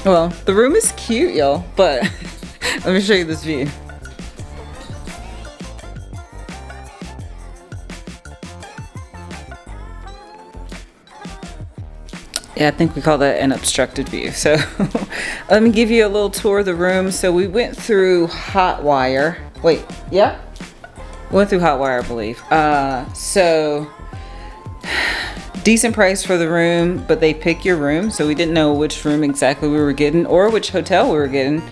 Well, the room is cute, y'all, but let me show you this view. Yeah, I think we call that an obstructed view. So let me give you a little tour of the room. So we went through hot wire. Wait, yeah? Went through hot wire, I believe. So decent price for the room, but they pick your room. So we didn't know which room exactly we were getting or which hotel we were getting.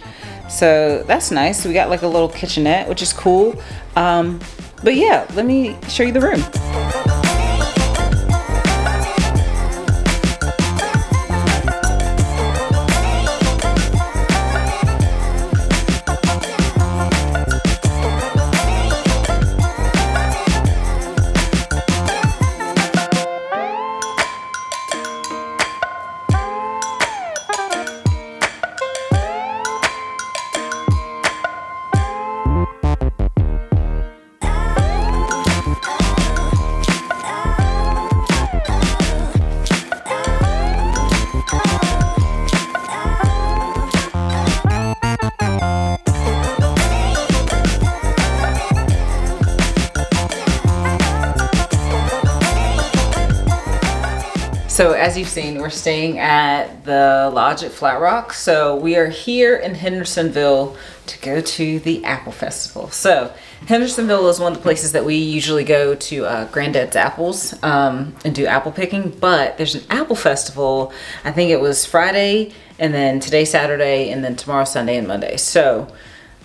So that's nice. We got like a little kitchenette, which is cool. But yeah, let me show you the room. So as you've seen, we're staying at the Lodge at Flat Rock. So we are here in Hendersonville to go to the Apple Festival. So Hendersonville is one of the places that we usually go to Granddad's Apples and do apple picking. But there's an Apple Festival. I think it was Friday, and then today Saturday, and then tomorrow Sunday and Monday. So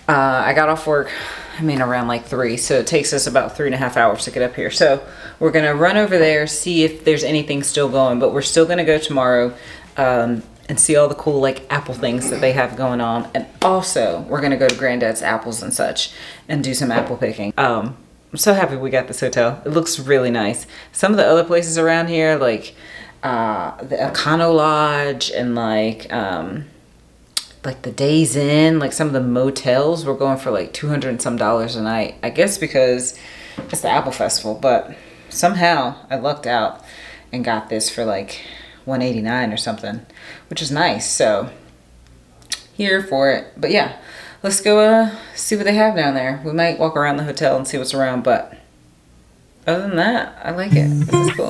I got off work, around like 3, so it takes us about 3.5 hours to get up here. So we're gonna run over there, see if there's anything still going, but we're still gonna go tomorrow and see all the cool like apple things that they have going on. And also we're gonna go to Granddad's Apples and such and do some apple picking. I'm so happy we got this hotel. It looks really nice. Some of the other places around here, like the Econo Lodge and like the Days Inn, like some of the motels were going for like $200 and some a night. I guess because it's the Apple Festival, but somehow I lucked out and got this for like $189 or something, which is nice. So here for it. But yeah, let's go see what they have down there. We might walk around the hotel and see what's around, but other than that, I like it. This is cool.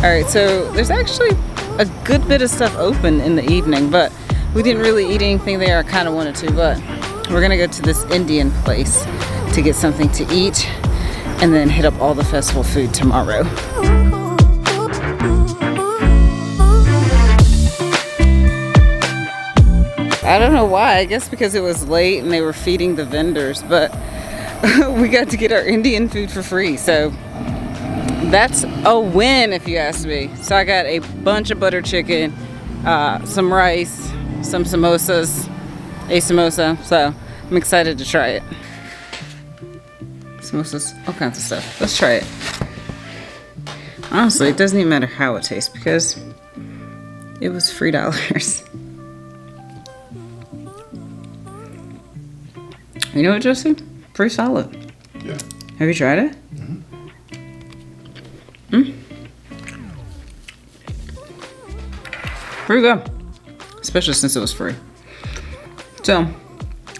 All right, so there's actually a good bit of stuff open in the evening, but we didn't really eat anything there. I kind of wanted to, but we're gonna go to this Indian place to get something to eat and then hit up all the festival food tomorrow. I don't know why, I guess because it was late and they were feeding the vendors, but we got to get our Indian food for free, so that's a win if you ask me. So I got a bunch of butter chicken, some rice, some samosas, a samosa, so I'm excited to try it. Samosas, all kinds of stuff. Let's try it. Honestly, it doesn't even matter how it tastes because it was $3. You know what, Jesse? Pretty solid. Yeah. Have you tried it? Pretty good. Especially since it was free. So,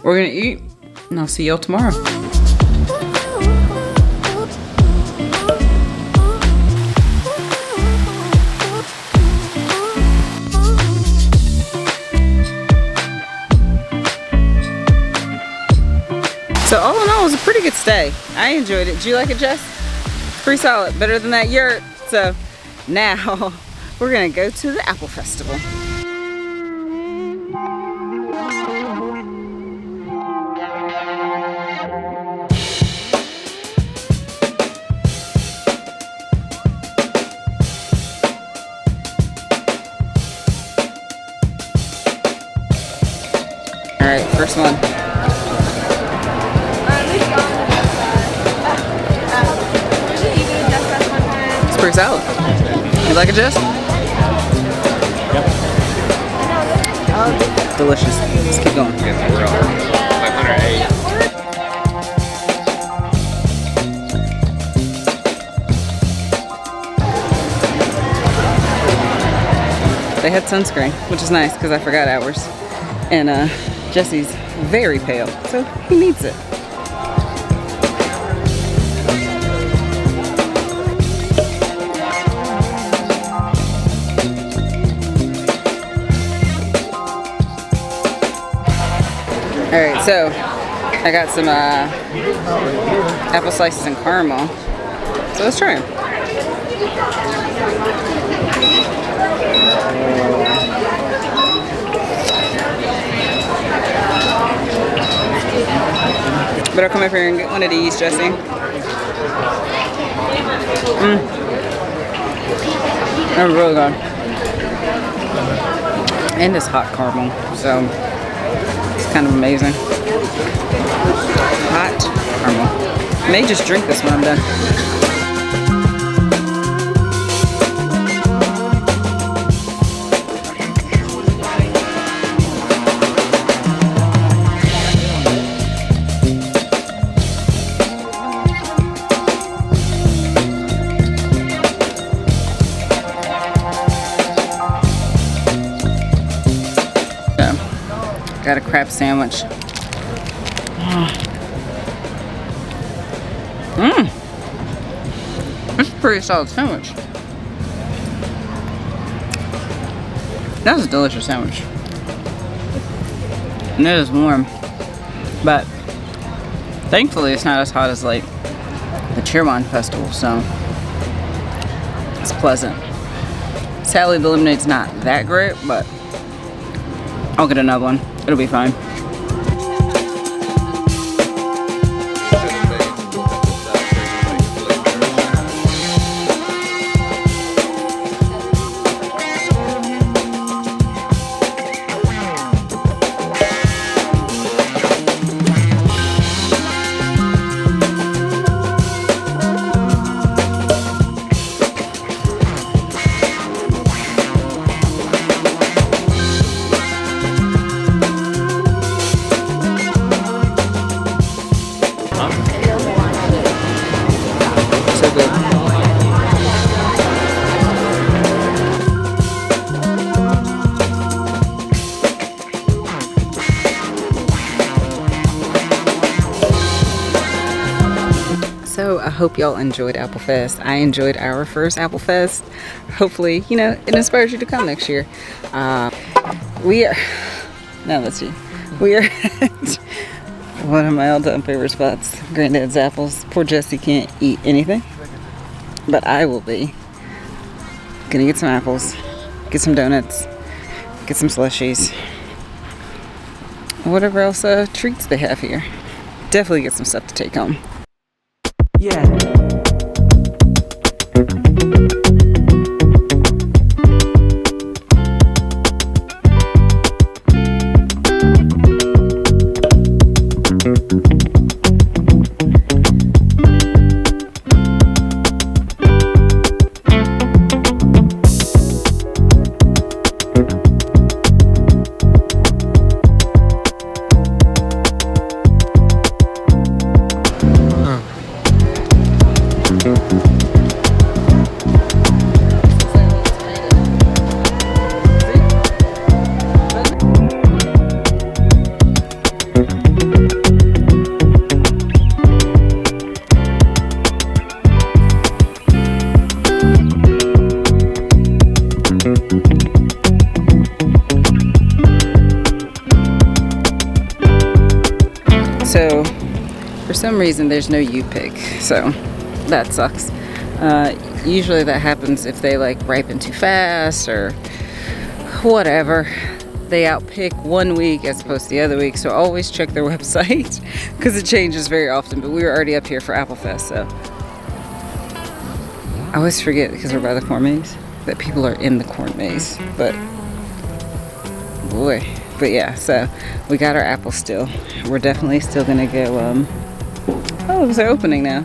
we're gonna eat, and I'll see y'all tomorrow. So all in all, it was a pretty good stay. I enjoyed it. Did you like it, Jess? Pretty solid. Better than that yurt. So now we're gonna go to the Apple Festival. All right, first one. It's pretty solid. You like it, Jess? Yep. Delicious. Let's keep going. 508. They had sunscreen, which is nice because I forgot ours. And Jesse's very pale, so he needs it. Alright, so I got some apple slices and caramel. So let's try them. Better come over here and get one of these, Jesse. They're really good. And it's hot caramel, so it's kind of amazing. Hot caramel. I may just drink this when I'm done. Got a crab sandwich. It's a pretty solid sandwich. That was a delicious sandwich. And it is warm. But thankfully it's not as hot as like the Cheerwine Festival, so it's pleasant. Sadly the lemonade's not that great, but I'll get another one. It'll be fine. So I hope y'all enjoyed AppleFest. I enjoyed our first AppleFest. Hopefully, you know, it inspires you to come next year. We are at one of my all-time favorite spots, Granddad's Apples. Poor Jesse can't eat anything, but I will be. Gonna get some apples, get some donuts, get some slushies, whatever else treats they have here. Definitely get some stuff to take home. Yeah. For some reason, there's no U-pick, so that sucks. Usually that happens if they like ripen too fast or whatever. They outpick one week as opposed to the other week, so always check their website because it changes very often. But we were already up here for AppleFest, so I always forget because we're by the corn maze that people are in the corn maze. But boy, but yeah, so we got our apples still. We're definitely still gonna go. Oh, they're opening now.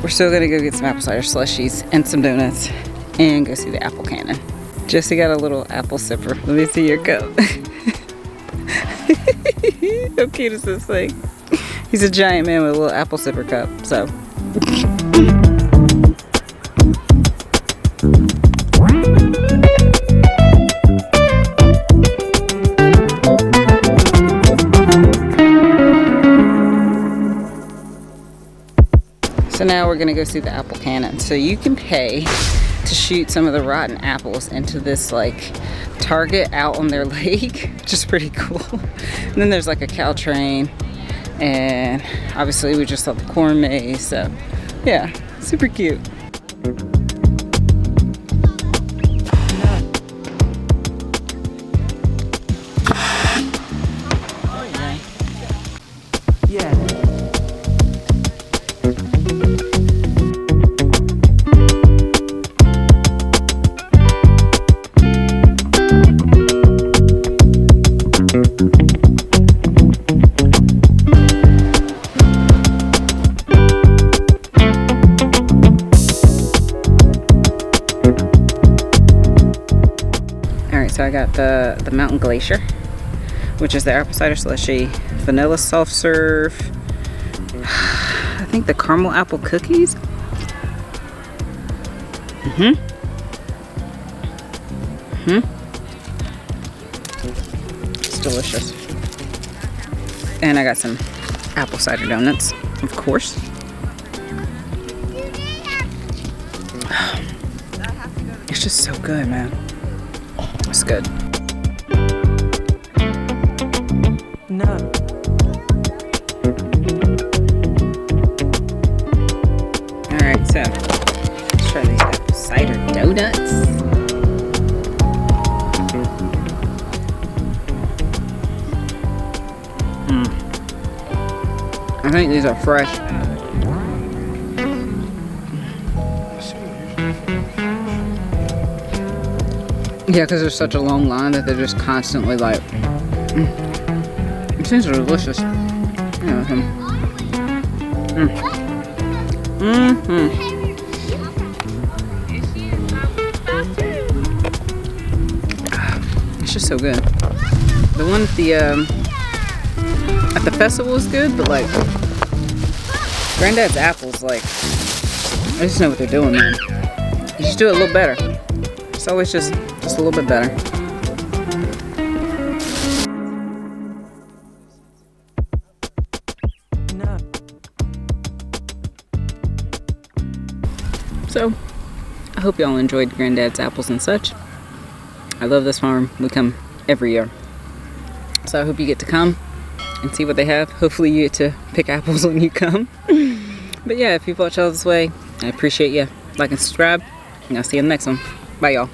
We're still gonna go get some apple cider slushies and some donuts and go see the apple cannon. Jesse got a little apple sipper. Let me see your cup. How cute is this thing? He's a giant man with a little apple sipper cup, so. So now we're gonna go see the apple cannon. So you can pay to shoot some of the rotten apples into this like target out on their lake, which is pretty cool. And then there's like a cow train, and obviously we just saw the corn maze, so yeah, super cute. So I got the Mountain Glacier, which is the apple cider slushy, vanilla soft serve, I think the caramel apple cookies. It's delicious. And I got some apple cider donuts, of course. It's just so good, man. It's good. No. Alright, so let's try these apple cider donuts. I think these are fresh. Yeah, because there's such a long line that they're just constantly like, These things are delicious. It's just so good. The one at the festival is good, but like Granddad's apples, like I just know what they're doing, man. You just do it a little better. It's always just a little bit better. So, I hope y'all enjoyed Granddad's apples and such. I love this farm. We come every year. So I hope you get to come and see what they have. Hopefully you get to pick apples when you come. But yeah, if you've watched all this way, I appreciate you. Like and subscribe, and I'll see you in the next one. Bye, y'all.